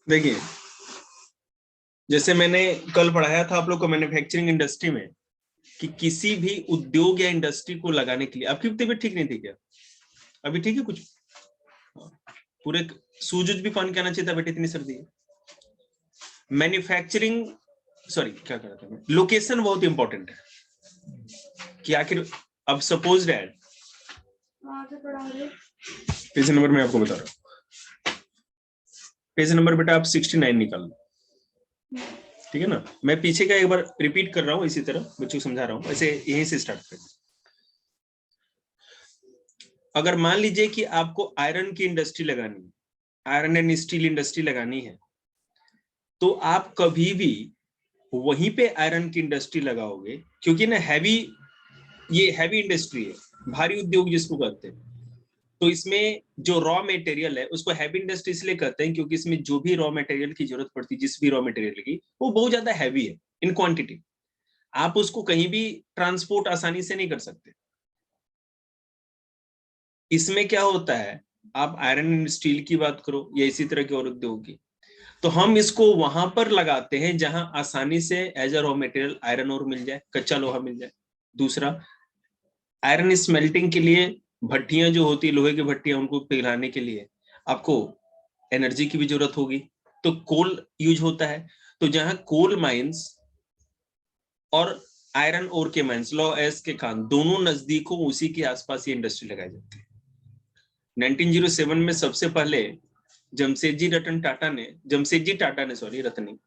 देखिए, जैसे मैंने कल पढ़ाया था आप लोग को मैन्युफैक्चरिंग इंडस्ट्री में कि किसी भी उद्योग या इंडस्ट्री को लगाने के लिए, आपकी तबीयत ठीक नहीं थी क्या? अभी ठीक है? कुछ पूरे सूझ भी पान के आना चाहिए था बेटे, इतनी सर्दी है। मैन्युफैक्चरिंग, सॉरी क्या कह रहा था, लोकेशन बहुत इंपॉर्टेंट है कि आखिर, अब सपोज डैट पेज नंबर मैं आपको बता रहा हूँ, पेज नंबर बेटा आप 69 निकाल लो, ठीक है ना? मैं पीछे का एक बार रिपीट कर रहा हूँ, इसी तरह बच्चों को समझा रहा हूँ, ऐसे यहीं से स्टार्ट करें। अगर मान लीजिए कि आपको आयरन की इंडस्ट्री लगानी है, आयरन एंड स्टील इंडस्ट्री लगानी है, तो आप कभी भी वहीं पे आयरन की इंडस्ट्री लगाओगे, क्योंकि ना ये हैवी इंडस्ट्री है, भारी उद्योग जिसको कहते हैं। तो इसमें जो रॉ मटेरियल है उसको हैवी इंडस्ट्री इसलिए कहते हैं क्योंकि इसमें जो भी रॉ मटेरियल की जरूरत पड़ती है, जिस भी रॉ मटेरियल की, वो बहुत ज्यादा हैवी है इन क्वांटिटी। आप उसको कहीं भी ट्रांसपोर्ट आसानी से नहीं कर सकते। इसमें क्या होता है, आप आयरन एंड स्टील की बात करो या इसी तरह के और उद्योग की, तो हम इसको वहां पर लगाते हैं जहां आसानी से as a raw material iron और मिल जाए, कच्चा लोहा मिल जाए। दूसरा, आयरन स्मेल्टिंग के लिए भट्टियां जो होती है, लोहे की भट्टियां, उनको पिघलाने के लिए आपको एनर्जी की भी जरूरत होगी, तो कोल यूज होता है। तो जहां कोल माइंस और आयरन ओर के माइंस, लॉ एस के खान, दोनों नजदीक हो, उसी के आसपास ये इंडस्ट्री लगाई जाती है। 1907 में सबसे पहले जमशेदजी टाटा ने सॉरी रतनी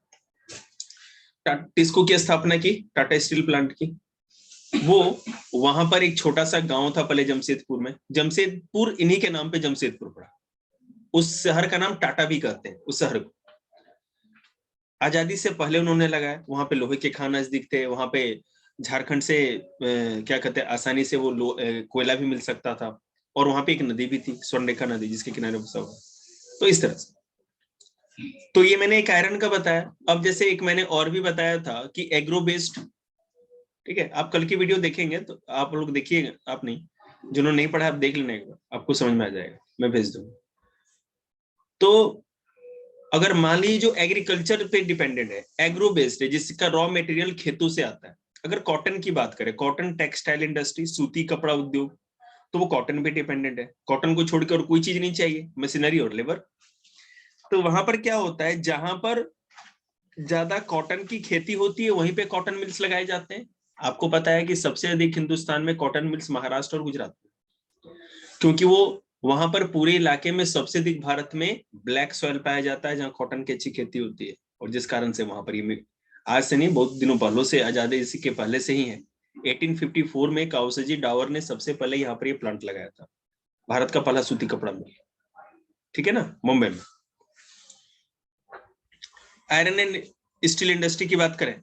टिस्को की स्थापना की, टाटा स्टील प्लांट की। वो वहां पर एक छोटा सा गांव था पहले जमशेदपुर में, जमशेदपुर इन्हीं के नाम पे जमशेदपुर पड़ा। उस शहर का नाम टाटा भी कहते हैं उस शहर को। आजादी से पहले उन्होंने लगाया, वहां पे लोहे के खान नजदीक थे, वहां पे झारखंड से क्या कहते हैं आसानी से वो कोयला भी मिल सकता था, और वहां पे एक नदी भी थी, स्वर्णरेखा नदी, जिसके किनारे बसा हुआ। तो इस तरह से, तो ये मैंने एक आयरन का बताया। अब जैसे एक मैंने और भी बताया था कि एग्रो बेस्ड, ठीक है, आप कल की वीडियो देखेंगे तो आप लोग देखिएगा, आप नहीं, जिन्होंने नहीं पढ़ा आप देख लेना एक बार, आपको समझ में आ जाएगा, मैं भेज दूंगा। तो अगर मान लीजिए जो एग्रीकल्चर पे डिपेंडेंट है, एग्रो बेस्ड है, जिसका रॉ मटेरियल खेतों से आता है, अगर कॉटन की बात करें, कॉटन टेक्सटाइल इंडस्ट्री, सूती कपड़ा उद्योग, तो वो कॉटन पे डिपेंडेंट है। कॉटन को छोड़कर और कोई चीज नहीं चाहिए, मशीनरी और लेबर। तो वहां पर क्या होता है, जहां पर ज्यादा कॉटन की खेती होती है वहीं पे कॉटन मिल्स लगाए जाते हैं। आपको पता है कि सबसे अधिक हिंदुस्तान में कॉटन मिल्स महाराष्ट्र और गुजरात में, क्योंकि वो वहां पर पूरे इलाके में सबसे अधिक भारत में ब्लैक सॉइल पाया जाता है जहां कॉटन की अच्छी खेती होती है, और जिस कारण से वहां पर ये आज से नहीं, बहुत दिनों पहले से, आजादी इसी के पहले से ही है। 1854 में काउसजी डावर ने सबसे पहले यहाँ पर ये प्लांट लगाया था, भारत का पहला सूती कपड़ा मिल, ठीक है ना, मुंबई में। आयरन एंड स्टील इंडस्ट्री की बात करें,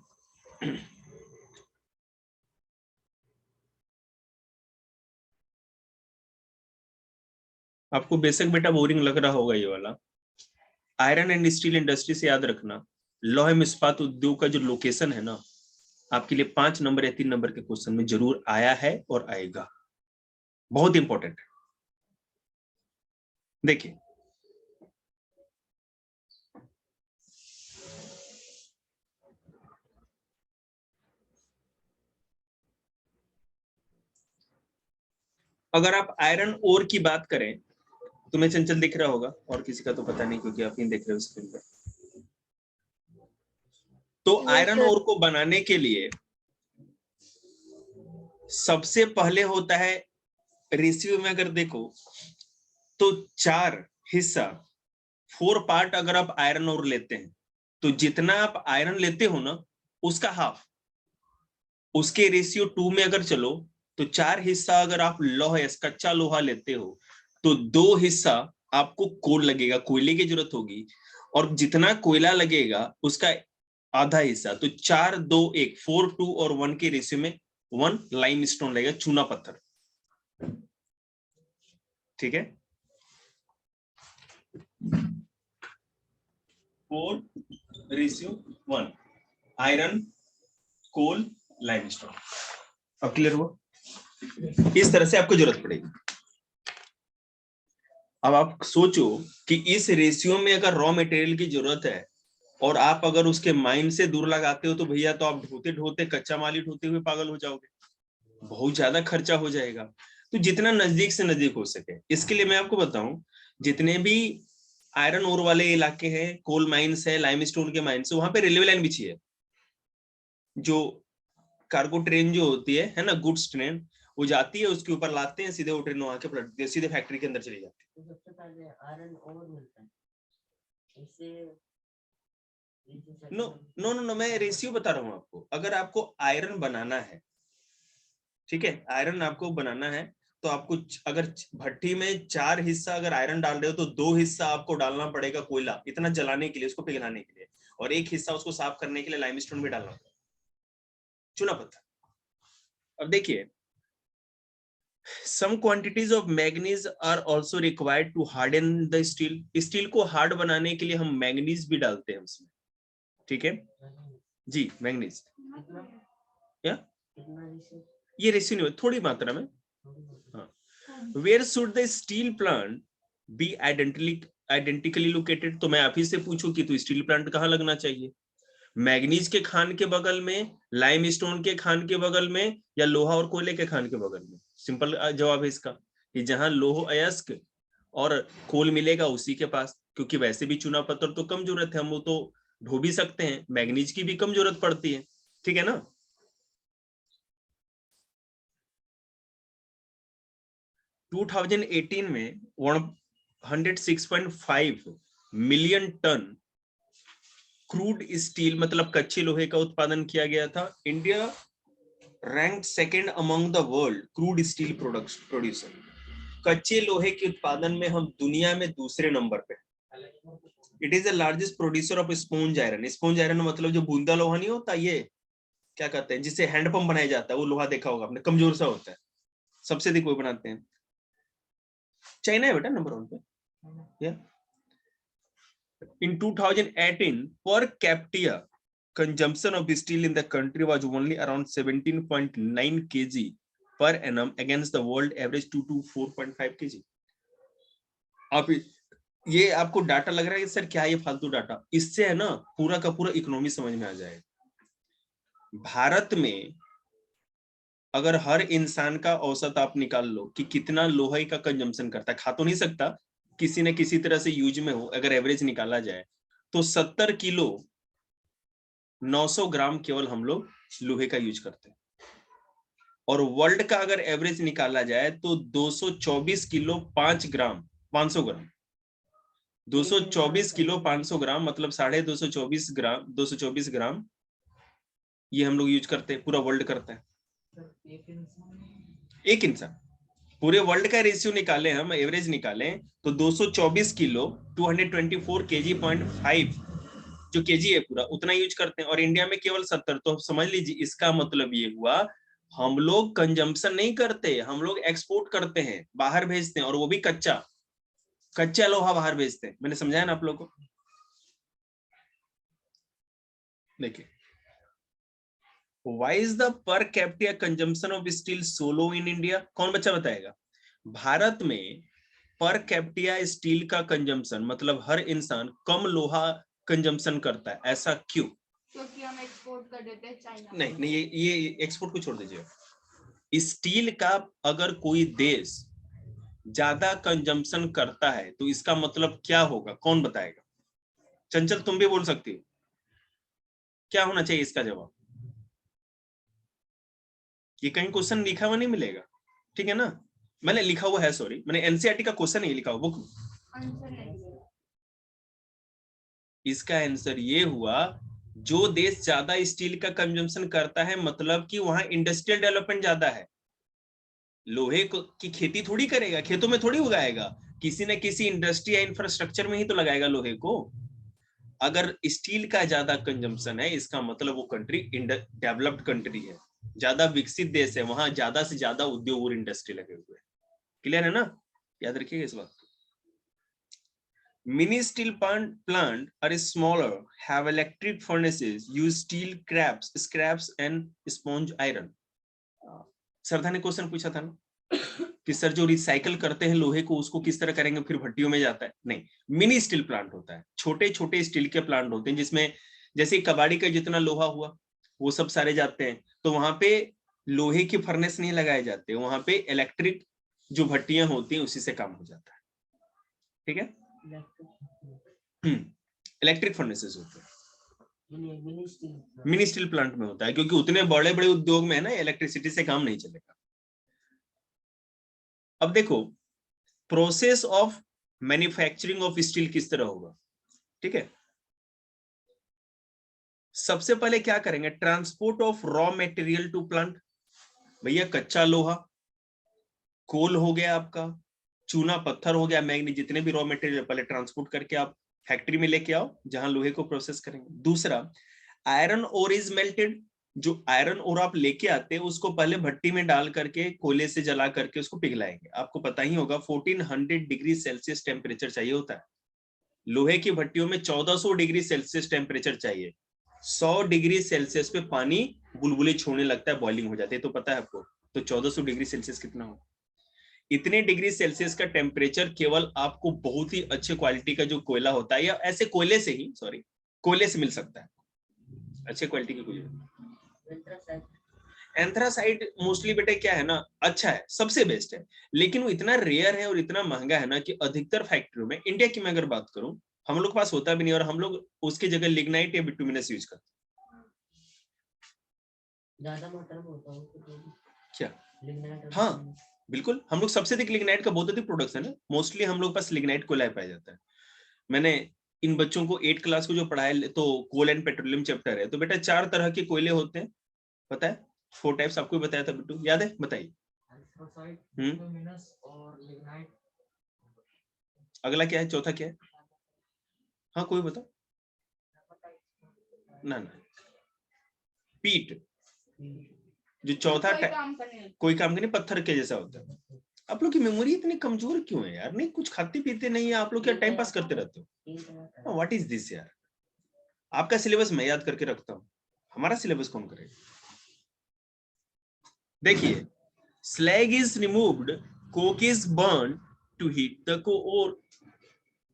आपको बेशक बेटा बोरिंग लग रहा होगा ये वाला। आयरन एंड स्टील इंडस्ट्री से याद रखना, लौह इस्पात उद्योग का जो लोकेशन है ना, आपके लिए 5 नंबर या 3 नंबर के क्वेश्चन में जरूर आया है और आएगा, बहुत इंपॉर्टेंट है। देखिए, अगर आप आयरन ओर की बात करें, तुम्हें चंचल दिख रहा होगा, और किसी का तो पता नहीं क्योंकि आप ही देख रहे हो स्क्रीन पर। तो आयरन ओर को बनाने के लिए सबसे पहले होता है, रेशियो में अगर देखो तो 4 हिस्सा, 4 पार्ट अगर आप आयरन ओर लेते हैं, तो जितना आप आयरन लेते हो ना उसका हाफ, उसके रेशियो 2 में अगर चलो, तो 4 हिस्सा अगर आप लोहा कच्चा लोहा लेते हो, तो 2 हिस्सा आपको कोल लगेगा, कोयले की जरूरत होगी, और जितना कोयला लगेगा उसका आधा हिस्सा, तो 4 2 1, 4 2 और 1 के रेशियो में 1 लाइम स्टोन लगेगा, चूना पत्थर, ठीक है। 4:1 आयरन कोल लाइमस्टोन। अब क्लियर हुआ? इस तरह से आपको जरूरत पड़ेगी। अब आप सोचो कि इस रेशियो में अगर रॉ मटेरियल की जरूरत है और आप अगर उसके माइन से दूर लगाते हो तो भैया तो आप ढोते ढोते कच्चा माल ही ढोते हुए पागल हो जाओगे, बहुत ज्यादा खर्चा हो जाएगा। तो जितना नजदीक से नजदीक हो सके, इसके लिए मैं आपको बताऊं, जितने भी आयरन ओर वाले इलाके हैं, कोल माइंस है, लाइमस्टोन के माइंस है, वहां पे रेलवे लाइन बिछी है। जो कार्गो ट्रेन जो होती है ना, गुड्स ट्रेन, वो जाती है, उसके ऊपर लाते हैं, सीधे वो ट्रेन वहां के पलटती है, सीधे फैक्ट्री के अंदर चली जाती है। तो सबसे पहले आयरन ओर मिलता है इससे। नो नो नो नो, मैं रेशियो बता रहा हूँ आपको। अगर आपको आयरन बनाना है, ठीक है, आयरन आपको बनाना है, तो आपको अगर भट्टी में 4 हिस्सा अगर आयरन डाल रहे हो तो 2 हिस्सा आपको डालना पड़ेगा कोयला, इतना जलाने के लिए, उसको पिघलाने के लिए, और 1 हिस्सा उसको साफ करने के लिए लाइमस्टोन भी डालना पड़ेगा, चुना पत्थर। अब देखिए, some quantities of manganese are also required to harden the steel। Steel को हार्ड बनाने के लिए हम मैग्नीज भी डालते हैं उसमें, ठीक है जी, मैग्नीज। या ये रेशियो नहीं, थोड़ी मात्रा में। हाँ, where should the steel plant be identically located. तो मैं आप ही से पूछूं कि तो स्टील प्लांट कहाँ लगना चाहिए, मैग्नीज के खान के बगल में, लाइमस्टोन के खान के बगल में, या लोहा और कोयले के खान के बगल में? सिंपल जवाब है इसका कि जहां लोह अयस्क और कोल मिलेगा उसी के पास, क्योंकि वैसे भी चूना पत्थर तो कम जरूरत है, हम वो तो ढो भी सकते हैं, मैग्नीज की भी कम जरूरत पड़ती है, ठीक है ना। 2018 में 106.5 मिलियन टन क्रूड स्टील मतलब कच्चे लोहे का उत्पादन किया गया था। India rank second among the world crude steel producer. कच्चे लोहे के उत्पादन में हम दुनिया में दूसरे नंबर पे। It is the largest producer of sponge iron. Sponge iron मतलब जो बूंदा लोहा नहीं होता, ये क्या कहते हैं, जिससे हैंडपंप बनाया जाता है, वो लोहा देखा होगा आपने, कमजोर सा होता है, सबसे अधिक वो बनाते हैं। चाइना है बेटा नंबर 1 पे। या in 2018 per capita consumption of steel in the country was only around 17.9 kg per annum against the world average 2 to 4.5 kg। आप ये आपको डाटा लग रहा है कि सर क्या ये फालतू डाटा, इससे है ना पूरा का पूरा इकोनॉमी समझ में आ जाएगा। भारत में अगर हर इंसान का औसत आप निकाल लो कि कितना लोहे का कंजम्पशन करता है, खा तो नहीं सकता, किसी न किसी तरह से यूज में हो, अगर एवरेज निकाला जाए तो 70 किलो 900 ग्राम केवल हम लोग लोहे का यूज करते हैं। और वर्ल्ड का अगर एवरेज निकाला जाए तो 224 किलो 5 ग्राम 500 ग्राम 224 किलो 500 ग्राम मतलब 224 ग्राम 224 ग्राम ये हम लोग यूज करते हैं, पूरा वर्ल्ड करता है। एक इंसान पूरे वर्ल्ड का रेशियो निकालें, हम एवरेज निकालें तो 224 किलो 224 केजी 0.5 जो केजी है पूरा उतना यूज करते हैं, और इंडिया में केवल 70। तो समझ लीजिए इसका मतलब ये हुआ हम लोग कंजम्पशन नहीं करते, हम लोग एक्सपोर्ट करते हैं, बाहर भेजते हैं, और वो भी कच्चा कच्चा लोहा बाहर भेजते हैं। मैंने समझाया ना आप लोगों को। देखिए, Why is the per capita consumption of steel so low in India? कौन बच्चा बताएगा? भारत में पर कैप्टिया स्टील का कंजम्पशन मतलब हर इंसान कम लोहा कंजम्पशन करता है, ऐसा क्यों? क्योंकि हम एक्सपोर्ट कर देते हैं चाइना। नहीं नहीं, ये एक्सपोर्ट को छोड़ दीजिए। स्टील का अगर कोई देश ज्यादा कंजम्पशन करता है तो इसका मतलब क्या होगा, कौन बताएगा? चंचल तुम भी बोल सकती हो, क्या होना चाहिए इसका जवाब? ये कहीं क्वेश्चन लिखा हुआ नहीं मिलेगा, ठीक है ना। मैंने लिखा हुआ है, सॉरी, मैंने एनसीईआरटी का क्वेश्चन नहीं लिखा हुआ बुक। इसका आंसर ये हुआ, जो देश ज्यादा स्टील का कंजम्पशन करता है मतलब कि वहां इंडस्ट्रियल डेवलपमेंट ज्यादा है। लोहे की खेती थोड़ी करेगा, खेतों में थोड़ी उगाएगा, किसी न किसी इंडस्ट्री या इंफ्रास्ट्रक्चर में ही तो लगाएगा लोहे को। अगर स्टील का ज्यादा कंजम्पशन है इसका मतलब वो कंट्री डेवलप्ड कंट्री है, ज्यादा विकसित देश है, वहां ज्यादा से ज्यादा उद्योग और इंडस्ट्री लगे हुए हैं। क्लियर है ना, याद रखिएगा इस बात को। Mini steel plant are smaller, have electric furnaces, use steel scraps and sponge iron। श्रद्धा ने क्वेश्चन पूछा था ना, कि सर जो रिसाइकल करते हैं लोहे को उसको किस तरह करेंगे, फिर भट्टियों में जाता है, नहीं। मिनी स्टील प्लांट होता है, छोटे छोटे स्टील के प्लांट होते हैं जिसमें जैसे कबाड़ी का जितना लोहा हुआ वो सब सारे जाते हैं। तो वहां पे लोहे की फर्नेस नहीं लगाए जाते, वहां पे इलेक्ट्रिक जो भट्टियां होती हैं उसी से काम हो जाता है। ठीक है, इलेक्ट्रिक फर्नेसेस होते हैं, मिनी स्टील प्लांट में होता है, क्योंकि उतने बड़े बड़े उद्योग में है ना इलेक्ट्रिसिटी से काम नहीं चलेगा। अब देखो process of manufacturing of steel किस तरह होगा। ठीक है, सबसे पहले क्या करेंगे, transport of raw material to plant. भैया कच्चा लोहा, कोल हो गया आपका, चूना पत्थर हो गया, मैग्नीज, जितने भी रॉ मटेरियल पहले ट्रांसपोर्ट करके आप फैक्ट्री में लेके आओ जहां लोहे को प्रोसेस करेंगे। दूसरा, आयरन ओर इज मेल्टेड। जो आयरन ओर आप लेके आते हैं उसको पहले भट्टी में डाल करके कोयले से जला करके उसको पिघलाएंगे। आपको पता ही होगा 1400 डिग्री सेल्सियस टेम्परेचर चाहिए होता है। लोहे की भट्टियों में 1400 डिग्री सेल्सियस टेम्परेचर चाहिए। 100 डिग्री सेल्सियस पे पानी बुलबुले छोड़ने लगता है, बॉइलिंग हो जाती है, तो पता है आपको। तो 1400 डिग्री सेल्सियस कितना हो, इतने डिग्री सेल्सियस का टेम्परेचर केवल आपको बहुत ही अच्छे क्वालिटी का जो कोयला होता है, या ऐसे कोयले से ही, सॉरी, कोयले से मिल सकता है, अच्छे क्वालिटी की कोयले। एंथ्रासाइट मोस्टली बेटे क्या है ना, अच्छा है, सबसे बेस्ट है, लेकिन वो इतना रेयर है और इतना महंगा है ना कि अधिकतर फैक्ट्रियों में, इंडिया की मैं अगर बात करूं, हम लोग के पास होता भी नहीं, और हम लोग उसकी जगह लिग्नाइट या बिटुमिनस यूज करते हैं। ज्यादा मात्रा में होता है क्या लिग्नाइट? हाँ बिल्कुल, हम लोग सबसे अधिक लिग्नाइट का बहुत अधिक प्रोडक्शन है, मोस्टली हम लोग पास लिग्नाइट कोयला पाया जाता है। मैंने इन बच्चों को 8 क्लास को जो पढ़ाया, तो कोल एंड पेट्रोलियम चैप्टर है, तो बेटा 4 तरह के कोयले होते हैं, पता है? 4 टाइप्स आपको बताया था बिट्टू, याद है? बताइए। और लिग्नाइट। अगला क्या है, चौथा क्या है? हाँ कोई बता ना, पीट। जो चौथा कोई काम करने, पत्थर के जैसा होता है। आप लोग की मेमोरी इतनी कमजोर क्यों है यार? नहीं कुछ खाते पीते नहीं है आप लोग, क्या टाइम पास करते रहते हो? व्हाट इज दिस यार? आपका सिलेबस मैं याद करके रखता हूँ, हमारा सिलेबस कौन करेगा? देखिए, slag is removed, coke is burn to heat the core.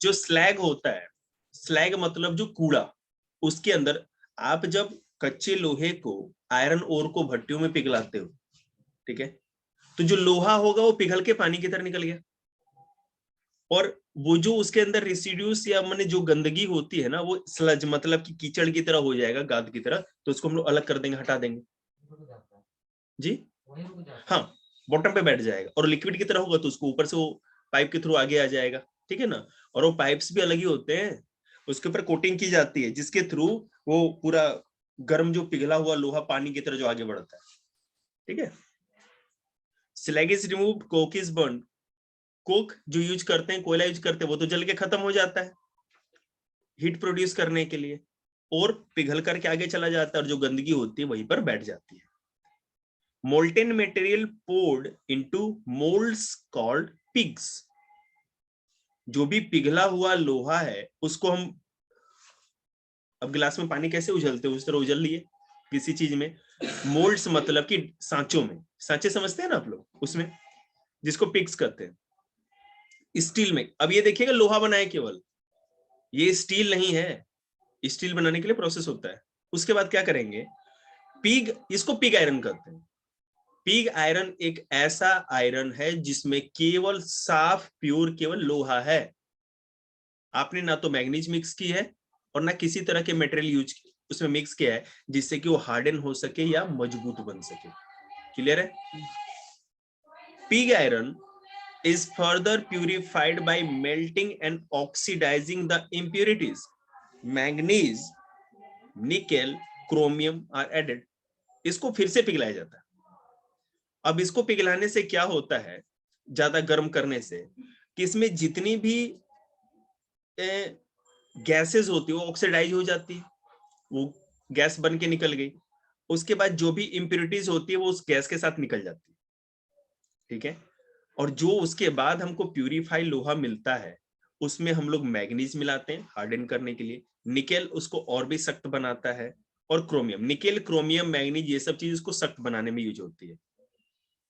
जो स्लैग होता है, स्लैग मतलब जो कूड़ा, उसके अंदर आप जब कच्चे लोहे को, आयरन ओर को भट्टियों में पिघलाते हो, ठीक है, तो जो लोहा होगा वो पिघल के पानी की तरह निकल गया, और वो जो उसके अंदर रेसिड्यूस या माने जो गंदगी होती है ना, वो स्लज मतलब कि कीचड़ की तरह हो जाएगा, गाद की तरह, तो उसको हम लोग अलग कर देंगे, हटा देंगे जी। हाँ, बॉटम पे बैठ जाएगा, और लिक्विड की तरह होगा तो उसको ऊपर से वो पाइप के थ्रू आगे आ जाएगा, ठीक है ना। और वो पाइप्स भी अलग ही होते हैं, उसके ऊपर कोटिंग की जाती है जिसके थ्रू वो पूरा गर्म जो पिघला हुआ लोहा पानी की तरह जो आगे बढ़ता है, ठीक है। Slag is removed, coke is burn. Coke जो यूज करते हैं, कोयला यूज करते हैं, वो तो जल के खत्म हो जाता है हीट प्रोड्यूस करने के लिए, और पिघल करके आगे चला जाता है, और जो गंदगी होती है वहीं पर बैठ जाती है। Molten material poured into molds called pigs। जो भी पिघला हुआ लोहा है उसको हम, अब गिलास में पानी कैसे उछलते हैं उस तरह उछल लिए किसी चीज में। मोल्ड्स मतलब कि सांचों में, सांचे समझते हैं ना आप लोग, उसमें, जिसको पिग्स कहते हैं। स्टील में, अब ये देखिएगा लोहा बनाए केवल, ये स्टील नहीं है, स्टील बनाने के लिए प्रोसेस होता है। उसके बाद क्या करेंगे, पिग, इसको पिग आयरन कहते हैं। पिग आयरन एक ऐसा आयरन है जिसमें केवल साफ प्योर केवल लोहा है, आपने ना तो मैग्नीज मिक्स की है और ना किसी तरह के मटेरियल यूज उसमें मिक्स किया है जिससे कि वो हार्डन हो सके या मजबूत बन सके। क्लियर है? Pig iron is further purified by melting and oxidizing the impurities. Manganese, nickel, chromium are added. इसको फिर से पिघलाया जाता है। अब इसको पिघलाने से क्या होता है, ज्यादा गर्म करने से, कि इसमें जितनी भी गैसेस होती है वो ऑक्सीडाइज हो जाती है, वो गैस बन के निकल गई। उसके बाद जो भी इंप्योरिटीज होती है वो उस गैस के साथ निकल जाती है, ठीक है। और जो उसके बाद हमको प्यूरिफाई लोहा मिलता है उसमें हम लोग मैग्नीज मिलाते हैं हार्डन करने के लिए, निकेल उसको और भी सख्त बनाता है, और क्रोमियम, निकेल क्रोमियम मैग्नीज ये सब चीज उसको सख्त बनाने में यूज होती है।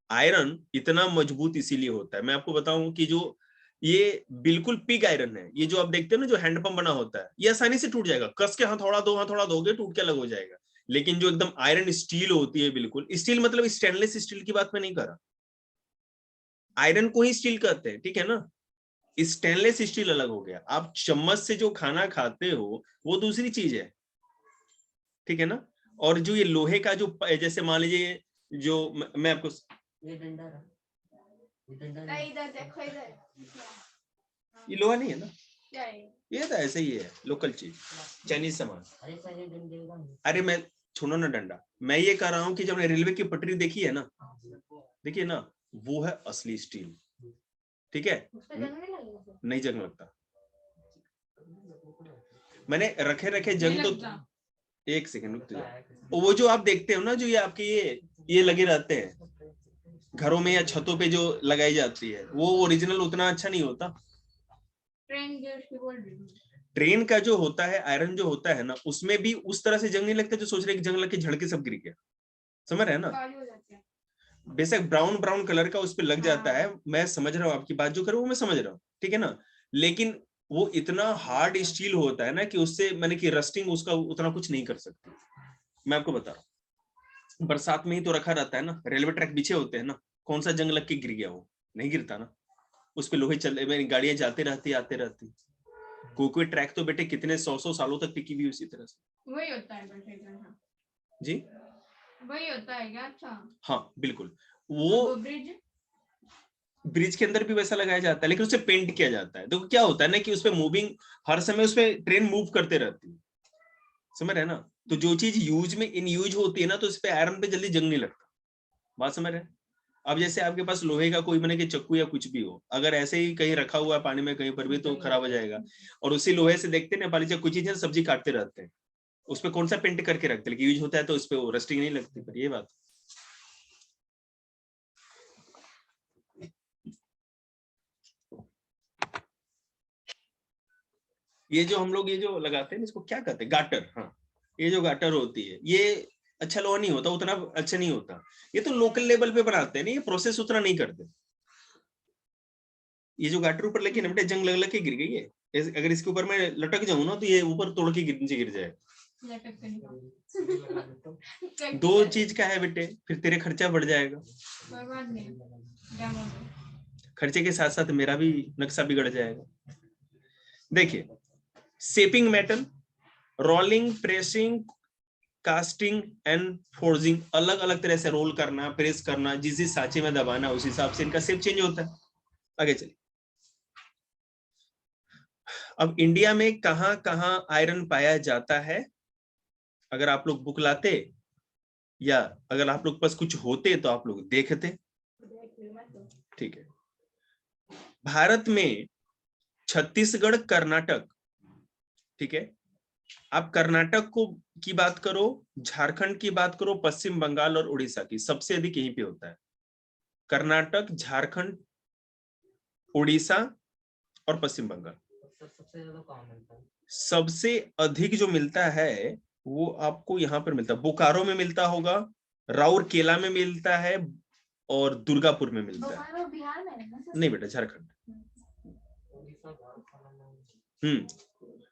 आयरन इतना मजबूत इसीलिए होता है, मैं आपको बताऊं कि जो ये बिल्कुल पिग आयरन है, ये जो आप देखते हो ना जो हैंडपंप बना होता है, ये आसानी से टूट जाएगा, कस के हथौड़ा दोगे टूट के अलग हो जाएगा। लेकिन जो एकदम आयरन स्टील होती है, बिल्कुल स्टील मतलब स्टेनलेस स्टील की बात मैं नहीं कर रहा, आयरन को ही स्टील कहते हैं, ठीक है ना। स्टेनलेस स्टील अलग हो गया, आप चम्मच से जो खाना खाते हो वो दूसरी चीज है, ठीक है ना। और जो ये लोहे का जो जैसे मान लीजिए जो मैं आपको इधर देखो, इधर ये लोहा नहीं है ना, ये तो ऐसे ही है लोकल चीज, चाइनीज सामान। अरे मैं छोड़ो ना डंडा, मैं ये कह रहा हूँ कि जब रेलवे की पटरी देखी है ना, देखिए ना, वो है असली स्टील, ठीक है, नहीं जंग लगता। मैंने रखे जंग तो, एक सेकंड रुक जाओ, वो जो आप देखते हो ना जो ये आपके ये लगे रहते हैं घरों में या छतों पे जो लगाई जाती है, वो ओरिजिनल उतना अच्छा नहीं होता। ट्रेन का जो होता है आयरन जो होता है ना, उसमें भी उस तरह से जंग नहीं लगता जो सोच रहे जंग लग के झड़के सब गिर गया, समझ रहे हैं ना। बेशक ब्राउन ब्राउन कलर का उस पर लग जाता है, मैं समझ रहा हूँ आपकी बात जो करो वो मैं समझ रहा हूँ, ठीक है ना, लेकिन वो इतना हार्ड स्टील होता है ना कि उससे मैंने कि रस्टिंग उसका उतना कुछ नहीं कर सकती। मैं आपको बता रहा हूँ, बरसात में ही तो रखा रहता है ना, रेलवे ट्रैक बिछे होते हैं ना, कौन सा जंग लग के गिर गया, वो नहीं गिरता ना, उस पे लोहे चल गाड़ियां जाते रहती आते रहती। कोई ट्रैक तो बेटे कितने 100 सालों तक टिकी हुई उसी तरह से। वही होता है जी, वही होता है क्या? अच्छा हाँ बिल्कुल, वो ब्रिज के अंदर भी वैसा लगाया जाता है, लेकिन उसे पेंट किया जाता है। देखो क्या होता है ना कि उसपे मूविंग हर समय उसपे ट्रेन मूव करते रहती है, समझ रहे हैं ना, तो जो चीज यूज में इन यूज होती है ना, तो उस पे आयरन पे जल्दी जंग नहीं लगता, बात समझ रहे हैं। अब जैसे आपके पास लोहे का कोई मैंने कि चक्कू या कुछ भी हो, अगर ऐसे ही कहीं रखा हुआ है पानी में कहीं पर भी तो खराब हो जाएगा। और उसी लोहे से देखते हैं नेपाली जब कुछ चीजें सब्जी काटते रहते हैं, उस पर कौन सा पेंट करके रखते हैं, लेकिन यूज होता है तो उस पर रस्टिंग नहीं लगती, पर ये बात। ये जो हम लोग ये जो लगाते हैं इसको क्या कहते हैं, गाटर, हाँ ये जो गाटर होती है ये अच्छा लोहा नहीं होता, उतना अच्छा नहीं होता, ये तो लोकल लेवल पे बनाते हैं ना, ये प्रोसेस उतना नहीं करते। ये जो गाटर ऊपर लेके बेटे जंग लग के गिर गई है, अगर इसके ऊपर मैं लटक जाऊं ना तो ये ऊपर तोड़ के नीचे गिर जाएगा। दो चीज का है बेटे, फिर तेरे खर्चा बढ़ जाएगा, खर्चे के साथ साथ मेरा भी नक्शा बिगड़ जाएगा। देखिए shaping metal, rolling, pressing, casting and forging, अलग अलग तरह से रोल करना, प्रेस करना, जिस जिस सांचे में दबाना उस हिसाब से इनका शेप चेंज होता है। आगे चलिए, अब इंडिया में कहां कहां आयरन पाया जाता है, अगर आप लोग बुक लाते या अगर आप लोग पास कुछ होते तो आप लोग देखते, ठीक है। भारत में छत्तीसगढ़, कर्नाटक, ठीक है, आप कर्नाटक को की बात करो, झारखंड की बात करो, पश्चिम बंगाल और उड़ीसा की, सबसे अधिक यहीं पे होता है। कर्नाटक, झारखंड, उड़ीसा और पश्चिम बंगाल। सबसे अधिक जो मिलता है वो आपको यहाँ पर मिलता है, बोकारो में मिलता होगा, राउरकेला में मिलता है और दुर्गापुर में मिलता है। बिहार में नहीं बेटा, झारखंड।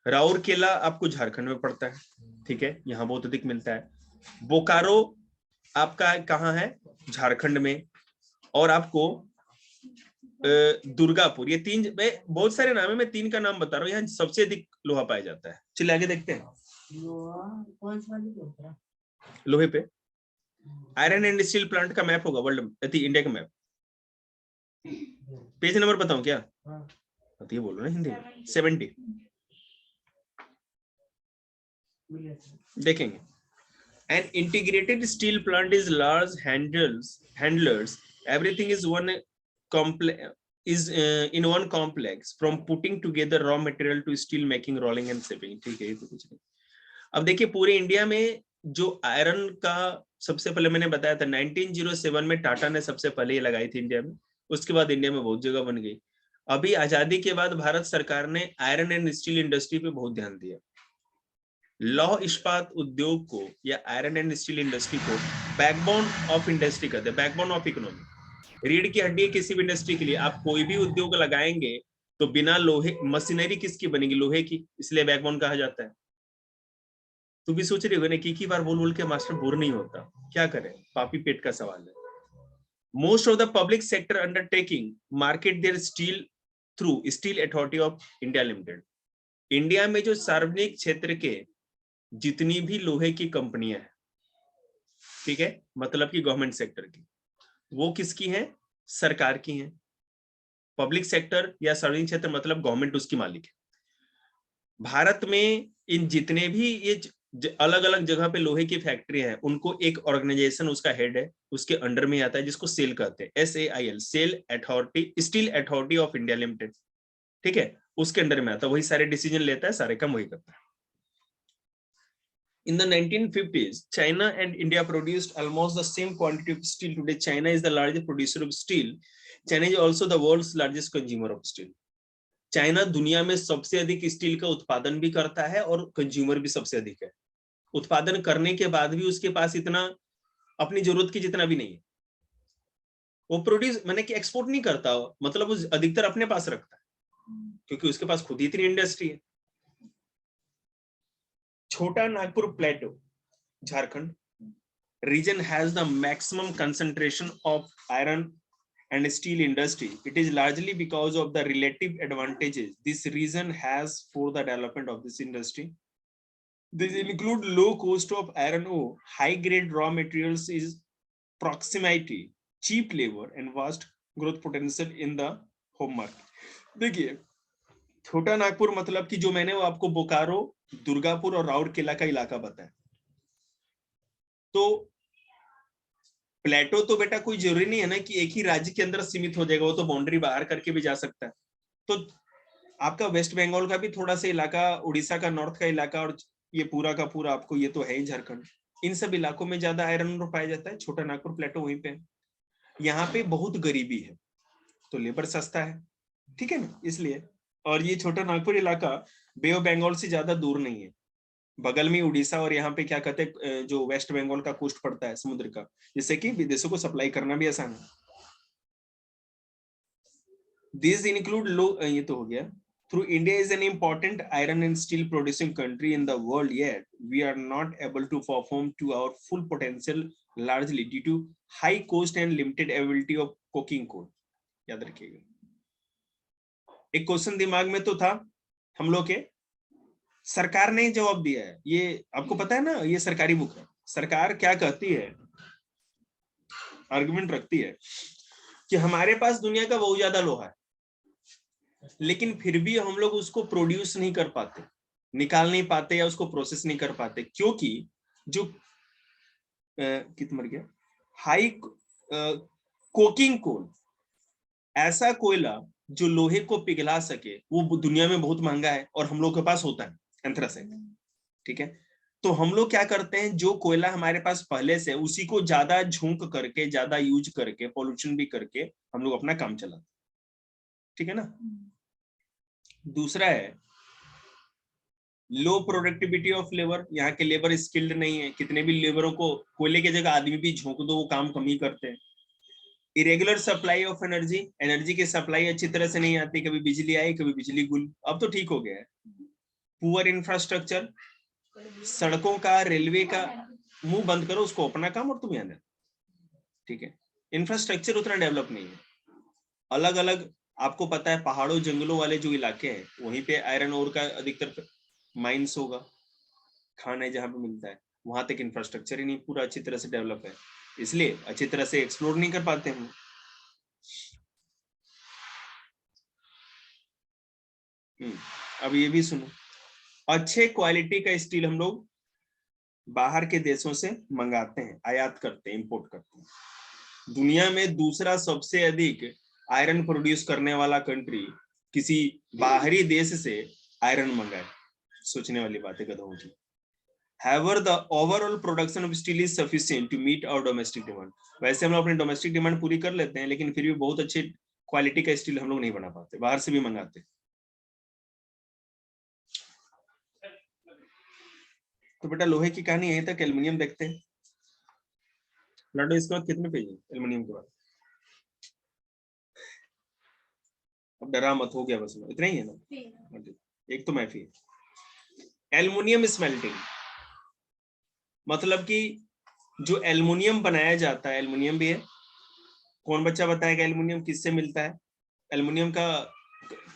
राउरकेला आपको झारखंड में पड़ता है, ठीक है, यहाँ बहुत अधिक मिलता है। बोकारो आपका कहाँ है, झारखंड में। और आपको दुर्गापुर, ये तीन, मैं बहुत सारे नाम है, मैं तीन का नाम बता रहा हूँ, यहाँ सबसे अधिक लोहा पाया जाता है। चलिए आगे देखते हैं, लोहे पे आयरन एंड स्टील प्लांट का मैप होगा, वर्ल्ड इंडिया का मैप। पेज नंबर बताऊं क्या, ये बोलो ना हिंदी में, 70 देखेंगे। An integrated steel plant is large handlers. Everything is in one complex from putting together raw material to steel making, rolling and shaping. ठीक है, ये तो कुछ नहीं। अब देखिए पूरे इंडिया में जो आयरन का सबसे पहले मैंने बताया था 1907 में टाटा ने सबसे पहले ये लगाई थी इंडिया में, उसके बाद इंडिया में बहुत जगह बन गई। अभी आजादी के बाद भारत सरकार ने आयरन एंड स्टील इंडस्ट्री पे बहुत ध्यान दिया। लौह इस्पात उद्योग को या आयरन एंड स्टील इंडस्ट्री को बैकबोन ऑफ इंडस्ट्री कहते हैं, बैकबोन ऑफ इकोनॉमी। रीढ़ की हड्डी किसी भी इंडस्ट्री के लिए। आप कोई भी उद्योग लगाएंगे तो बिना लोहे, मशीनरी किसकी बनेगी? लोहे की, इसलिए बैकबोन कहा जाता है। तू भी सोच रही होगी ना कि बार बोल बोल के मास्टर बोर नहीं होता, क्या करें, पापी पेट का सवाल है। Most of the public sector undertaking market their steel through steel authority of India limited. India में जो सार्वजनिक क्षेत्र के जितनी भी लोहे की कंपनियां हैं, ठीक है, मतलब कि गवर्नमेंट सेक्टर की, वो किसकी हैं? सरकार की हैं। पब्लिक सेक्टर या सार्वजनिक क्षेत्र मतलब गवर्नमेंट उसकी मालिक है। भारत में इन जितने भी ये अलग अलग जगह पे लोहे की फैक्ट्री है, उनको एक ऑर्गेनाइजेशन उसका हेड है, उसके अंडर में आता है, जिसको सेल कहते हैं, SAIL, SAIL authority, steel authority of India limited, ठीक है, उसके अंडर में आता है, वही सारे डिसीजन लेता है, सारे काम वही करता है। In the 1950s, China and India produced almost the same quantity of steel. Today, China is the largest producer of steel. China is also the world's largest consumer of steel. China दुनिया में सबसे अधिक steel का उत्पादन भी करता है और कंज्यूमर भी सबसे अधिक है। उत्पादन करने के बाद भी उसके पास इतना अपनी जरूरत की जितना भी नहीं है। वो प्रोड्यूस मैंने कि एक्सपोर्ट नहीं करता, मतलब वो अधिकतर अपने पास रखता है, क्योंकि उसके पास खुद ही इतनी इंडस्ट्री है। छोटा नागपुर प्लेटो, Jharkhand region has the maximum concentration of iron and steel industry. It is largely because of the relative advantages this region has for the development of this industry. These include low cost of iron ore, high grade raw materials, is proximity, cheap labor and vast growth potential in the home market. देखिए, छोटा नागपुर मतलब कि जो मैंने वो आपको बोकारो, दुर्गापुर और राउरकेला का इलाका बताया, तो प्लेटो तो बेटा कोई जरूरी नहीं है ना कि एक ही राज्य के अंदर सीमित हो जाएगा, वो तो बाउंड्री बाहर करके भी जा सकता है। तो आपका वेस्ट बंगाल का भी थोड़ा सा इलाका, उड़ीसा का नॉर्थ का इलाका, और ये पूरा का पूरा आपको ये तो है ही झारखंड, इन सब इलाकों में ज्यादा आयरन ओर पाया जाता है। छोटा नागपुर प्लेटो वहीं पे है। यहाँ पे बहुत गरीबी है तो लेबर सस्ता है, ठीक है ना, इसलिए। और ये छोटा नागपुर इलाका बे ऑफ बंगाल से ज्यादा दूर नहीं है, बगल में उड़ीसा और यहाँ पे क्या कहते हैं जो वेस्ट बंगाल का कोस्ट पड़ता है समुद्र का, जिससे कि विदेशों को सप्लाई करना भी आसान है। These include low, ये तो हो गया। Through India is an important iron and steel producing country in the world, yet we are not able to perform to our full potential, largely due to high cost and limited availability of coking coal. याद रखिएगा। एक question दिमाग में तो था हम लोग के, सरकार ने जवाब दिया है, ये आपको पता है ना, ये सरकारी बुक है। सरकार क्या कहती है, आर्गुमेंट रखती है कि हमारे पास दुनिया का बहुत ज्यादा लोहा है, लेकिन फिर भी हम लोग उसको प्रोड्यूस नहीं कर पाते, निकाल नहीं पाते या उसको प्रोसेस नहीं कर पाते, क्योंकि जो कितना मर गया, हाई कोकिंग कोल, ऐसा कोयला जो लोहे को पिघला सके, वो दुनिया में बहुत महंगा है और हम लोग के पास होता है एंथ्रासाइट, ठीक है। तो हम लोग क्या करते हैं, जो कोयला हमारे पास पहले से, उसी को ज्यादा झोंक करके, ज्यादा यूज करके, पॉल्यूशन भी करके हम लोग अपना काम चलाते, ठीक है ना। दूसरा है लो प्रोडक्टिविटी ऑफ लेबर, यहाँ के लेबर स्किल्ड नहीं है, कितने भी लेबरों को कोयले की जगह आदमी भी झोंक दो वो काम कम ही करते हैं। Irregular supply of energy, energy की सप्लाई अच्छी तरह से नहीं आती, कभी बिजली आई कभी बिजली गुल, अब तो ठीक हो गया है। पुअर इंफ्रास्ट्रक्चर, सड़कों का, रेलवे का, मुंह बंद करो, उसको अपना काम और तुम आना, ठीक है। इंफ्रास्ट्रक्चर उतना डेवलप नहीं है। अलग अलग आपको पता है, पहाड़ों जंगलों वाले जो इलाके हैं, वहीं पे आयरन ओर का अधिकतर माइंस होगा, खाना जहां पे मिलता है, वहां तक इंफ्रास्ट्रक्चर ही नहीं पूरा अच्छी तरह से डेवलप है, इसलिए अच्छी तरह से एक्सप्लोर नहीं कर पाते हम। अब ये भी सुनो, अच्छे क्वालिटी का स्टील हम लोग बाहर के देशों से मंगाते हैं, आयात करते हैं, इंपोर्ट करते हैं। दुनिया में दूसरा सबसे अधिक आयरन प्रोड्यूस करने वाला कंट्री किसी बाहरी देश से आयरन मंगाए, सोचने वाली बात है गधों की। However, the overall production of steel is sufficient to meet our domestic demand. वैसे हम लोग अपनी डोमेस्टिक डिमांड पूरी कर लेते हैं, लेकिन फिर भी बहुत अच्छे क्वालिटी का स्टील हम लोग नहीं बना पाते, बाहर से भी मंगाते। तो बेटा लोहे की कहानी यहीं तक, एल्युमिनियम देखते हैं। लड्डू इसके बाद कितने पेज है एल्युमिनियम के बाद? अब डरा मत, हो गया बस, इतना ही है ना, एक तो मैफी। एल्युमिनियम स्मेल्टिंग मतलब कि जो एल्युमिनियम बनाया जाता है, एल्युमिनियम भी है, कौन बच्चा बताएगा एल्युमिनियम किससे मिलता है? एल्युमिनियम का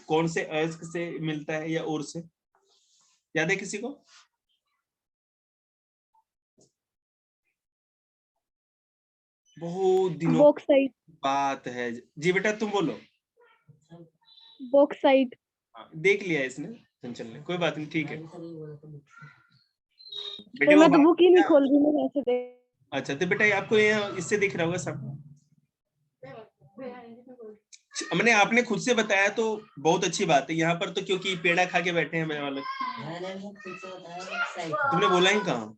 कौन से अर्थ से मिलता है या और से, याद है किसी को? बहुत दिनों बॉक्साइट। बात है जी। बेटा तुम बोलो। बॉक्साइट। देख लिया इसने चंचल ने, कोई बात नहीं, ठीक है बेटे। तो वो मैं तो बात बुक ही नहीं क्या? खोल रही, मैं कैसे देख। अच्छा तो बेटा आपको ये इससे दिख रहा होगा सब, मैंने आपने खुद से बताया तो बहुत अच्छी बात है। यहाँ पर तो क्योंकि पेड़ा खा के बैठे हैं मेरे वाले, तुमने बोला ही कहाँ?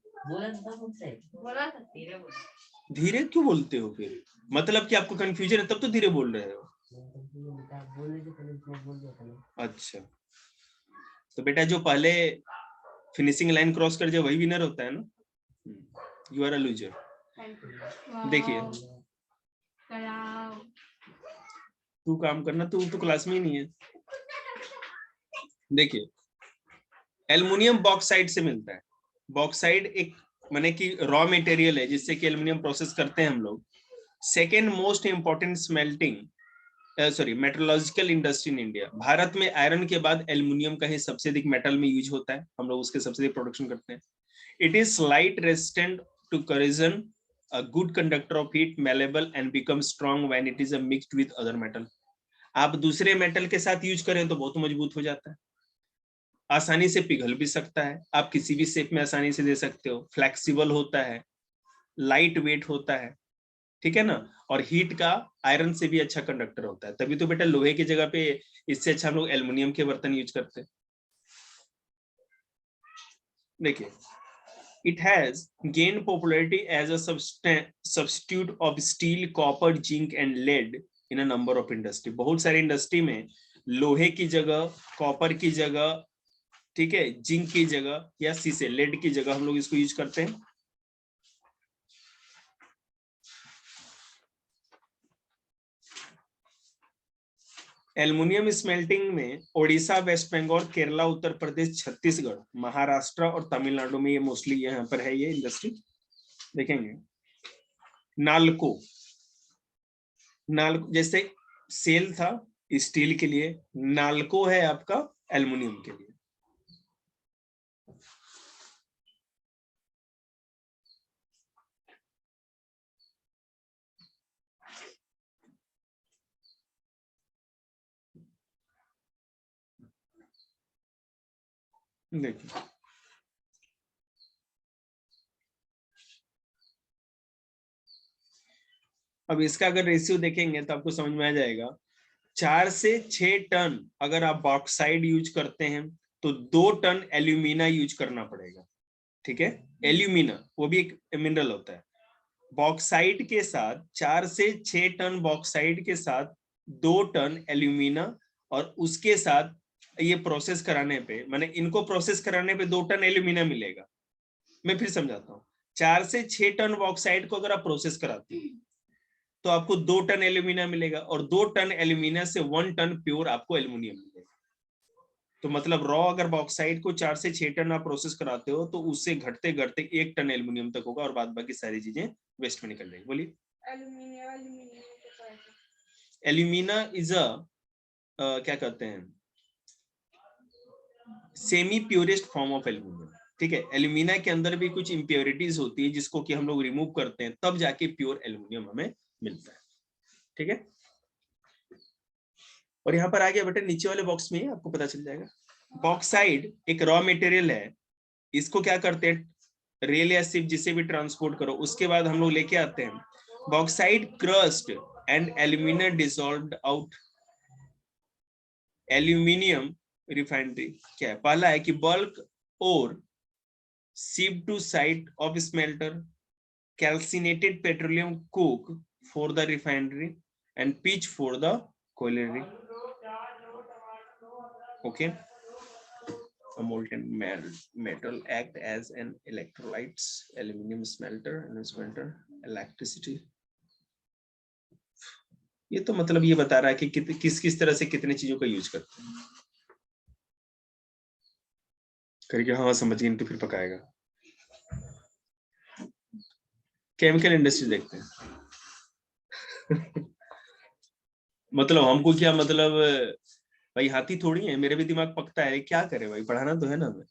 धीरे क्यों बोलते हो फिर? मतलब कि आपको कंफ्यूजन है तब तो धीरे बोल रहे हो। अच्छा तो बेटा जो पहले फिनिशिंग लाइन क्रॉस कर जाए वही विनर होता है ना। You are a loser. देखिए तू काम करना, तू तो क्लास में ही नहीं है। देखिए एल्युमिनियम बॉक्साइट से मिलता है। बॉक्साइट एक माने कि रॉ मटेरियल है जिससे कि एल्युमिनियम प्रोसेस करते हैं हम लोग। Second most important smelting sorry metallurgical industry in India. Bharat में आयरन के बाद एल्युमिनियम का ही सबसे अधिक मेटल में यूज होता है, हम लोग उसके सबसे अधिक प्रोडक्शन करते हैं। It is light resistant to corrosion, a good conductor of heat, malleable and becomes strong when it is mixed with other metal। आप दूसरे मेटल के साथ यूज करें तो बहुत मजबूत हो जाता है, आसानी से पिघल भी सकता है, आप किसी भी शेप में आसानी से दे सकते हो, फ्लेक्सिबल होता है, लाइट वेट होता है, ठीक है ना। और हीट का आयरन से भी अच्छा कंडक्टर होता है, तभी तो बेटा लोहे की जगह पे इससे अच्छा हम लोग एल्युमिनियम के बर्तन यूज करते हैं। देखिए it has gained popularity as a substitute of steel, copper, zinc and lead in a number of industry। बहुत सारी इंडस्ट्री में लोहे की जगह, कॉपर की जगह, ठीक है, जिंक की जगह या सीसे लेड की जगह हम लोग इसको यूज करते हैं। एल्युमिनियम स्मेल्टिंग में ओडिशा, वेस्ट बंगाल, केरला, उत्तर प्रदेश, छत्तीसगढ़, महाराष्ट्र और तमिलनाडु में ये मोस्टली यहाँ पर है ये इंडस्ट्री। देखेंगे नालको, नालको जैसे सेल था स्टील के लिए, नालको है आपका एल्युमिनियम के लिए। देखिए अब इसका अगर रेशियो देखेंगे तो आपको समझ में आ जाएगा। 4 से 6 टन अगर आप बॉक्साइड यूज करते हैं तो 2 टन एल्यूमिना यूज करना पड़ेगा, ठीक है। एल्यूमिना वो भी एक मिनरल होता है। बॉक्साइड के साथ 4 से 6 टन बॉक्साइड के साथ 2 टन एल्यूमिना, और उसके साथ ये प्रोसेस कराने पे, माने इनको प्रोसेस कराने पे 2 टन एल्यूमिना मिलेगा। मैं फिर समझाता हूँ। 4 से 6 टन बॉक्साइड को अगर आप प्रोसेस कराते हैं तो आपको 2 टन एल्यूमिना मिलेगा, और 2 टन एल्यूमिना से 1 टन प्योर आपको एल्यूमिनियम मिलेगा। तो मतलब रॉ अगर बॉक्साइड को 4 से 6 टन आप प्रोसेस कराते हो तो उससे घटते घटते 1 टन एल्यूमिनियम तक होगा, और बाद बाकी सारी चीजें वेस्ट में निकल जाएगी। बोलिए। एल्यूमिना इज अ क्या कहते हैं, semi purest form of aluminium, ठीक है। एल्यूमिना के अंदर भी कुछ इंप्योरिटीज होती है जिसको कि हम लोग रिमूव करते हैं, तब जाके प्योर एल्यूमिनियम हमें मिलता है, ठीक है। और यहाँ पर आ गया बेटा नीचे वाले बॉक्स में आपको पता चल जाएगा। बॉक्साइड एक रॉ मटेरियल है, इसको क्या करते हैं, रेल या शिप जिसे भी ट्रांसपोर्ट करो उसके बाद हम लोग लेके आते हैं। Bauxite crust and aluminium dissolved out. Aluminium refinery क्या है, पहला है कि बल्क और ship to site of smelter, calcinated petroleum coke for the refinery and pitch for the colliery। Okay, a molten metal act as an electrolytes, aluminum smelter and smelter, electricity। ये तो मतलब ये बता रहा है कि किस किस तरह से कितने चीजों का यूज करते हैं करके। हाँ समझ गए, तो फिर पकाएगा। केमिकल इंडस्ट्री देखते हैं। मतलब हमको क्या मतलब, भाई हाथी थोड़ी है, मेरे भी दिमाग पकता है, क्या करे भाई, पढ़ाना तो है ना हमें।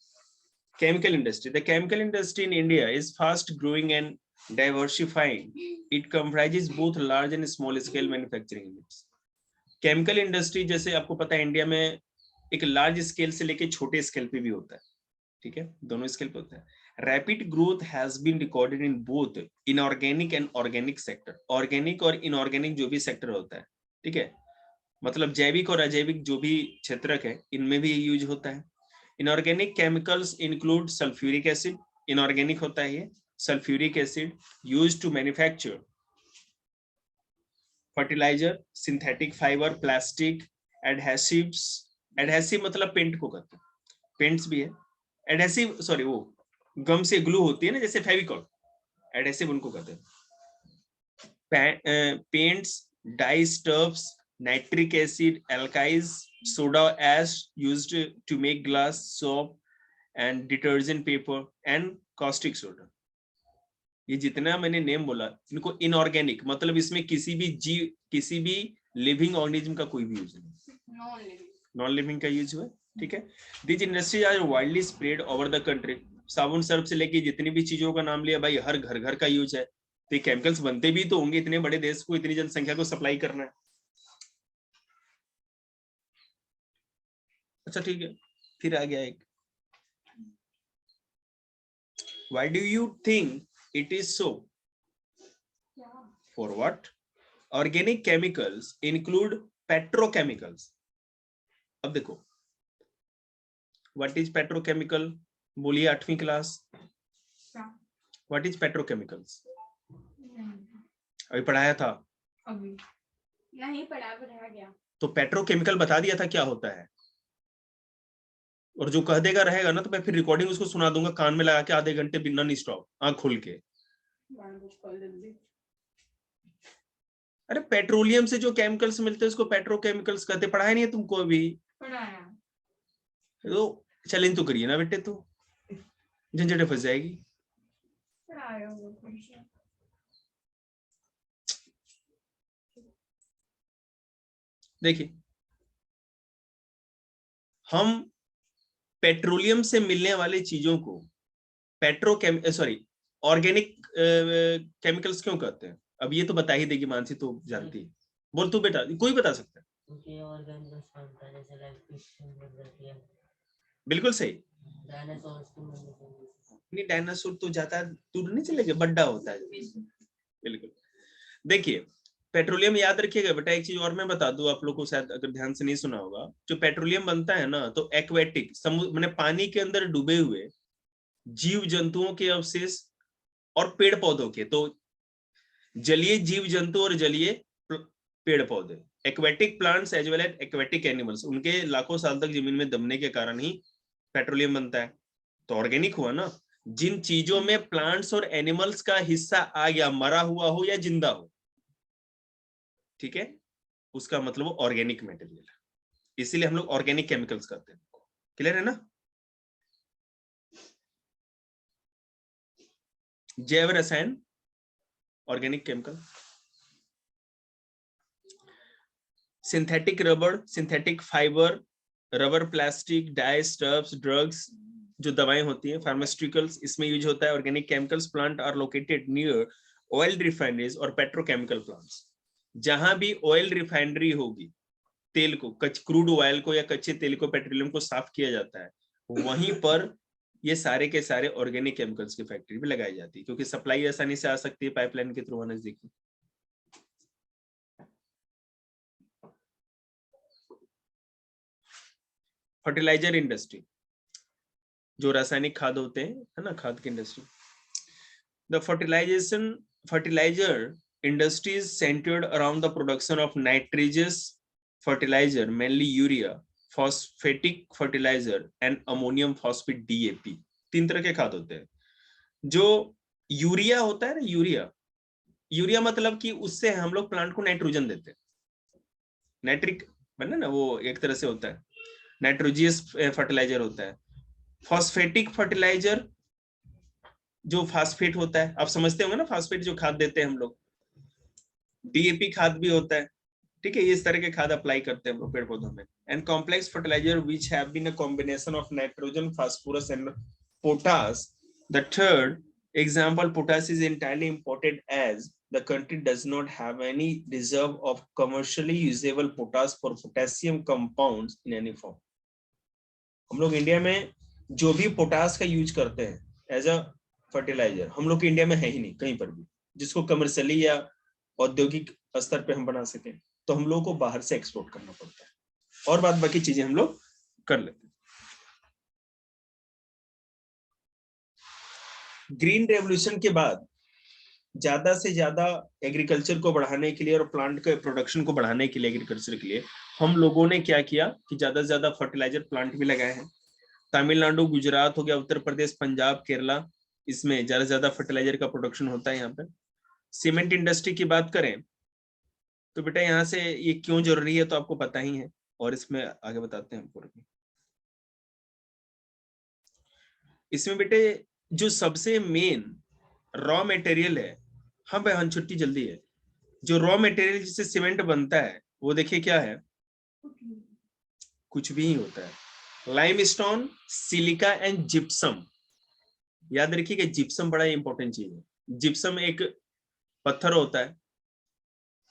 Chemical industry. The chemical industry in India is fast growing and diversifying. It comprises both large and small scale manufacturing units. Chemical industry जैसे आपको पता है इंडिया में एक लार्ज स्केल से लेके छोटे स्केल पे भी होता है, ठीक है, दोनों स्केल पे होता है। Rapid growth has been recorded in both inorganic and organic sector. Organic और इनऑर्गेनिक जो भी सेक्टर होता है, ठीक है, मतलब जैविक और अजैविक जो भी क्षेत्रक है, इनमें भी यूज होता है। Inorganic chemicals include sulphuric acid, inorganic होता है ये sulphuric acid used to manufacture fertiliser, synthetic fibre, plastic, adhesives. Adhesive मतलब पेंट को कहते हैं, पेंट्स भी है। एडहेसिव सॉरी वो गम से ग्लू होती है ना, जैसे फेविकॉल, एडहेसिव उनको कहते हैं। Paints, dye stuffs, nitric acid, alkyls, soda ash used to make glass, soap and detergent paper and caustic soda। ये जितना मैंने नेम बोला इनको इनऑर्गेनिक मतलब इसमें किसी भी जीव, किसी भी लिविंग ऑर्गेनिज्म का कोई भी यूज नहीं, नॉन लिविंग का यूज हुआ, ठीक है। This industries are widely spread over the country. साबुन सर्फ से लेके जितनी भी चीजों का नाम लिया भाई, हर घर घर का यूज है। तो ये केमिकल्स बनते भी तो होंगे, इतने बड़े देश को इतनी जनसंख्या को सप्लाई करना है। अच्छा ठीक है, फिर आ गया एक, why do you think it is so? For what? Organic chemicals include petrochemicals। अब देखो what is petrochemical, बोलिए 8वीं क्लास, what is petrochemicals? अभी पढ़ाया था, अभी नहीं पढ़ाया गया। तो पेट्रोकेमिकल बता दिया था क्या होता है, और जो कह देगा रहेगा ना तो मैं फिर रिकॉर्डिंग उसको सुना दूंगा कान में लगा के आधे घंटे बिना नहीं स्टॉप आंख खोल के। अरे पेट्रोलियम से जो केमिकल्स मिलते हैं उसको पेट्रोकेमिकल्स कहते, पढ़ाया नहीं है तुमको अभी? पढ़ाया तो चैलेंज तो करिए ना बेटे, तो झंझट फंस जाएगी। देखिए हम पेट्रोलियम से मिलने वाली चीजों को ऑर्गेनिक केमिकल्स क्यों कहते हैं? अब ये तो बता ही देगी मानसी, तो जानती है, बोल तू बेटा, कोई बता सकता है? बिल्कुल सही, नहीं डायनासोर तो ज्यादा दूर नहीं चलेगा, बड्डा होता है बिल्कुल। देखिए पेट्रोलियम याद रखिएगा बेटा, एक चीज और मैं बता दूं आप लोग को, शायद अगर ध्यान से नहीं सुना होगा, जो पेट्रोलियम बनता है ना तो एक्वेटिक समुद्र मैंने पानी के अंदर डूबे हुए जीव जंतुओं के अवशेष और पेड़ पौधों के, तो जलीय जीव जंतु और जलीय पेड़ पौधे, aquatic plants as well as aquatic animals, उनके लाखों साल तक जमीन में दबने के कारण ही पेट्रोलियम बनता है। तो ऑर्गेनिक हुआ ना, जिन चीजों में प्लांट्स और एनिमल्स का हिस्सा आ गया, मरा हुआ हो या जिंदा हो, ठीक है, उसका मतलब वो ऑर्गेनिक मटेरियल है, इसीलिए हम लोग ऑर्गेनिक केमिकल्स करते हैं। क्लियर है ना? जैव रसायन organic chemical, synthetic rubber, synthetic fibre, rubber, plastic, dye, stuffs, drugs, जो दवाएं होती हैं, फार्मास्यूटिकल्स, इसमें यूज होता है organic chemicals. Plant are located near oil refineries और पेट्रोकेमिकल प्लांट्स। जहां भी ऑयल रिफाइनरी होगी, तेल को, क्रूड ऑयल को या कच्चे तेल को, पेट्रोलियम को साफ किया जाता है, वहीं पर ये सारे के सारे ऑर्गेनिक केमिकल्स की फैक्ट्री भी लगाई जाती है, क्योंकि सप्लाई आसानी से आ सकती है पाइपलाइन के थ्रू नजदीक में। फर्टिलाइजर इंडस्ट्री, जो रासायनिक खाद होते हैं, है ना, खाद की industry. The fertiliser industry is centered around the production of nitrogenous fertilizer, mainly urea, phosphatic fertilizer and ammonium phosphate, DAP। 3 तरह के खाद होते हैं। जो यूरिया होता है ना, यूरिया मतलब कि उससे हम लोग प्लांट को नाइट्रोजन देते हैं, नाइट्रिक बना ना, वो एक तरह से होता है, नाइट्रोजियस फर्टिलाइजर होता है। फॉस्फेटिक फर्टिलाइजर जो फास्फेट होता है, आप समझते होंगे ना, फास्फेट जो खाद देते हैं हम लोग, डीएपी खाद भी होता है, ठीक है, इस तरह के खाद अप्लाई करते हैं हम लोग पेड़ पौधों में। And complex fertiliser which have been a combination of nitrogen, phosphorus and potash. The third example, potash is entirely imported as the country does not have any reserve of commercially usable potash for potassium compounds in any form. हम लोग India में जो भी potash का use करते हैं as a fertiliser, हम लोग के इंडिया में है ही नहीं कहीं पर भी, जिसको कमर्शियली या औद्योगिक स्तर पे हम बना सकें, तो हम लोग को बाहर से एक्सपोर्ट करना पड़ता है, और बाद बाकी चीजें हम लोग कर लेते हैं। ग्रीन रेवोल्यूशन के बाद ज्यादा से ज्यादा एग्रीकल्चर को बढ़ाने के लिए और प्लांट के प्रोडक्शन को बढ़ाने के लिए, एग्रीकल्चर के लिए हम लोगों ने क्या किया कि ज्यादा से ज्यादा फर्टिलाइजर प्लांट भी लगाए हैं। तमिलनाडु, गुजरात हो गया, उत्तर प्रदेश, पंजाब, केरला, इसमें ज्यादा से ज्यादा फर्टिलाइजर का प्रोडक्शन होता है यहाँ पे। सीमेंट इंडस्ट्री की बात करें तो बेटा यहाँ से ये क्यों जरूरी है तो आपको पता ही है, और इसमें आगे बताते हैं पूरा। इसमें बेटे जो सबसे मेन रॉ मटेरियल है, हाँ भाई हाँ छुट्टी जल्दी है, जो रॉ मटेरियल जिससे सीमेंट बनता है वो देखिए क्या है, कुछ भी ही होता है, लाइमस्टोन, सिलिका एंड जिप्सम। याद रखिएगा जिप्सम बड़ा इंपॉर्टेंट चीज है। जिप्सम एक पत्थर होता है,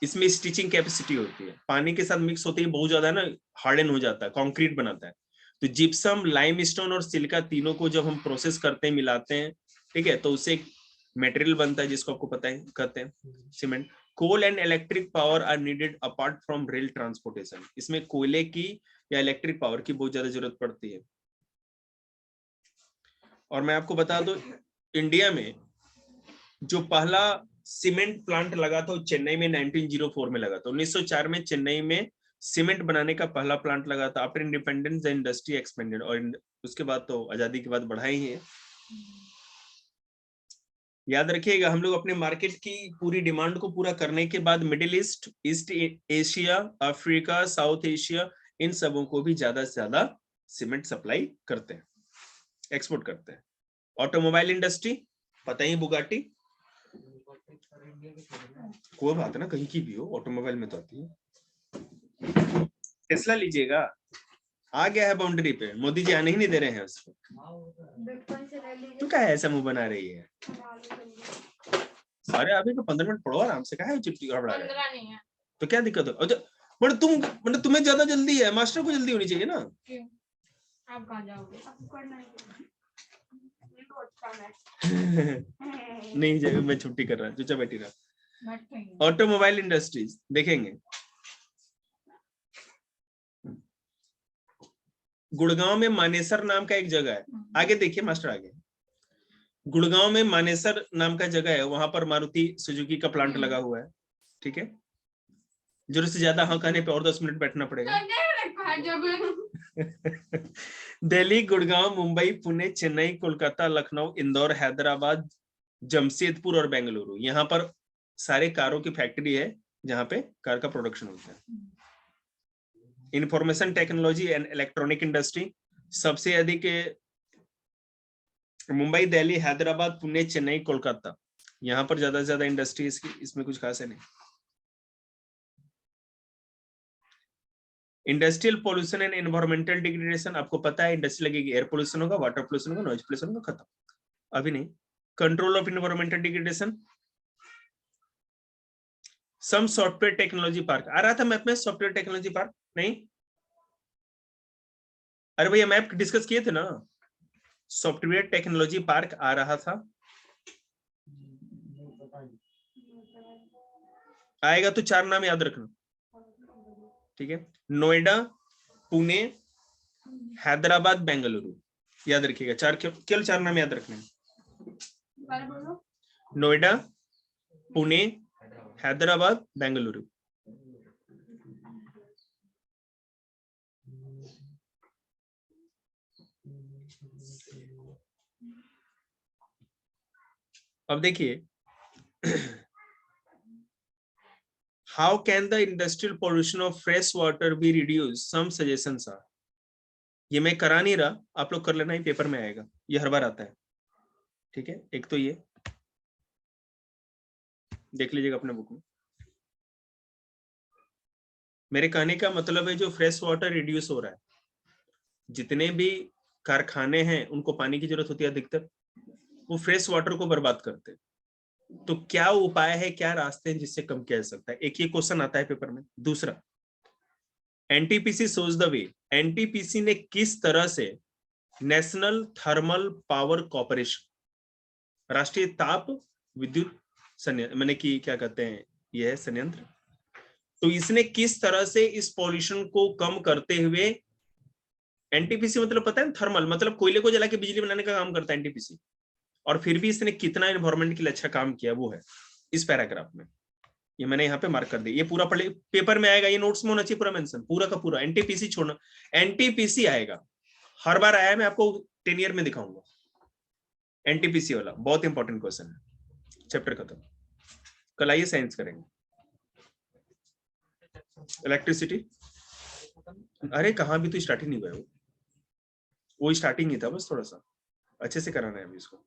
इसमें स्टिचिंग कैपेसिटी होती है, पानी के साथ मिक्स होते ही बहुत ज्यादा ना हार्डन हो जाता है, कंक्रीट बनाता है। तो जिप्सम, लाइमस्टोन और सिलिका तीनों को जब हम प्रोसेस करते हैं, मिलाते हैं, ठीक है, तो उससे एक मटेरियल बनता है जिसको आपको पता है कहते हैं cement. Coal and electric power are needed apart from rail transportation. इसमें कोयले की या इलेक्ट्रिक पावर की बहुत ज्यादा जरूरत पड़ती है। और मैं आपको बता दूं, इंडिया में जो पहला सीमेंट प्लांट लगा था वो चेन्नई में 1904 में लगा था। 1904 में चेन्नई में सीमेंट बनाने का पहला प्लांट लगा था। After independence the industry expanded, और उसके बाद तो आजादी के बाद बढ़ा ही है। याद रखिएगा हम लोग अपने मार्केट की पूरी डिमांड को पूरा करने के बाद Middle East, East Asia, Africa, South Asia, इन सबों को भी ज्यादा से ज्यादा सीमेंट सप्लाई करते हैं, एक्सपोर्ट करते हैं। ऑटोमोबाइल इंडस्ट्री पता ही, बुगाटी, कोई बात ना कहीं की भी हो, ऑटोमोबाइल में तो आती है। टेस्ला लीजिएगा, आ गया है बाउंड्री पे, मोदी जी आने ही नहीं दे रहे हैं उसको। तू क्या है ऐसा मुंह बना रही है? अरे अभी तो 15 मिनट पढ़ो आराम से, क्या है चिट्ठी गड़बड़ा रहा है? तो क्या दिक्कत है? अच्छा मतलब तुम्हें ज्यादा जल्दी है, मास्टर को जल्दी होनी चाहिए ना। क्यों? आप कहाँ जाओगे? नहीं जब मैं छुट्टी कर रहा, चुपचाप बैठी रहा। ऑटोमोबाइल इंडस्ट्रीज देखेंगे, गुड़गांव में मानेसर नाम का एक जगह है, आगे देखिए मास्टर आगे, गुड़गांव में मानेसर नाम का जगह है, वहां पर मारुति सुजुकी का प्लांट लगा हुआ है, ठीक है। जरूरत से ज्यादा हाँ कहने पे और 10 मिनट बैठना पड़ेगा। दिल्ली, गुड़गांव, मुंबई, पुणे, चेन्नई, कोलकाता, लखनऊ, इंदौर, हैदराबाद, जमशेदपुर और बेंगलुरु, यहाँ पर सारे कारों की फैक्ट्री है जहाँ पे कार का प्रोडक्शन होता है। Information technology and electronic industry सबसे अधिक मुंबई, दिल्ली, हैदराबाद, पुणे, चेन्नई, कोलकाता, यहाँ पर ज्यादा से ज्यादा इंडस्ट्री इसमें कुछ खास है नहीं। Industrial pollution and environmental degradation, आपको पता है इंडस्ट्री लगेगी, एयर पोल्यूशन होगा, वाटर पोल्यूशन होगा, नॉइज पोल्यूशन होगा, खत्म, अभी नहीं। Control of environmental degradation, some software technology park आ रहा था मैप में, सॉफ्टवेयर टेक्नोलॉजी पार्क नहीं? अरे भैया मैप डिस्कस किए थे ना, सॉफ्टवेयर टेक्नोलॉजी पार्क आ रहा था, आएगा तो 4 नाम याद रखना, ठीक है। नोएडा, पुणे, हैदराबाद, बेंगलुरु, याद रखिएगा, केवल 4 नाम याद रखने। नोएडा, पुणे, हैदराबाद, बेंगलुरु। अब देखिए how can the industrial pollution of fresh water be reduce, some suggestions are. ये मैं करा नहीं रहा, आप लोग कर लेना, ही पेपर में आएगा, ये हर बार आता है, ठीक है। एक तो ये देख लीजिएगा अपने बुक में। मेरे कहने का मतलब है जो फ्रेश वाटर रिड्यूस हो रहा है, जितने भी कारखाने हैं उनको पानी की जरूरत होती है अधिकतर, वो फ्रेश वाटर को बर्बाद करते हैं। तो क्या उपाय है, क्या रास्ते हैं जिससे कम किया जा सकता है, एक ये क्वेश्चन आता है पेपर में। दूसरा, NTPC shows the way, NTPC ने किस तरह से नेशनल थर्मल पावर कॉर्पोरेशन, राष्ट्रीय ताप विद्युत संयंत्र, मैंने कि क्या कहते हैं, यह है संयंत्र, तो इसने किस तरह से इस पॉल्यूशन को कम करते हुए, एनटीपीसी मतलब पता है, थर्मल मतलब कोयले को जला के बिजली बनाने का काम करता है एनटीपीसी, और फिर भी इसने कितना एनवायरमेंट के लिए अच्छा काम किया वो है इस पैराग्राफ में। ये मैंने यहाँ पे मार्क कर दिया, ये पूरा पढ़े, पेपर में आएगा, ये नोट्स में होना चाहिए पूरा मेंशन, पूरा का पूरा। एनटीपीसी छोड़ना, एनटीपीसी आएगा, हर बार आया, मैं आपको 10 ईयर में दिखाऊंगा। एनटीपीसी वाला बहुत इंपॉर्टेंट क्वेश्चन है। चैप्टर खत्म, कल आइए साइंस करेंगे। इलेक्ट्रिसिटी, अरे कहाँ भी तो स्टार्टिंग नहीं हुआ है, वो स्टार्टिंग ही था, बस थोड़ा सा अच्छे से कराना है अभी इसको।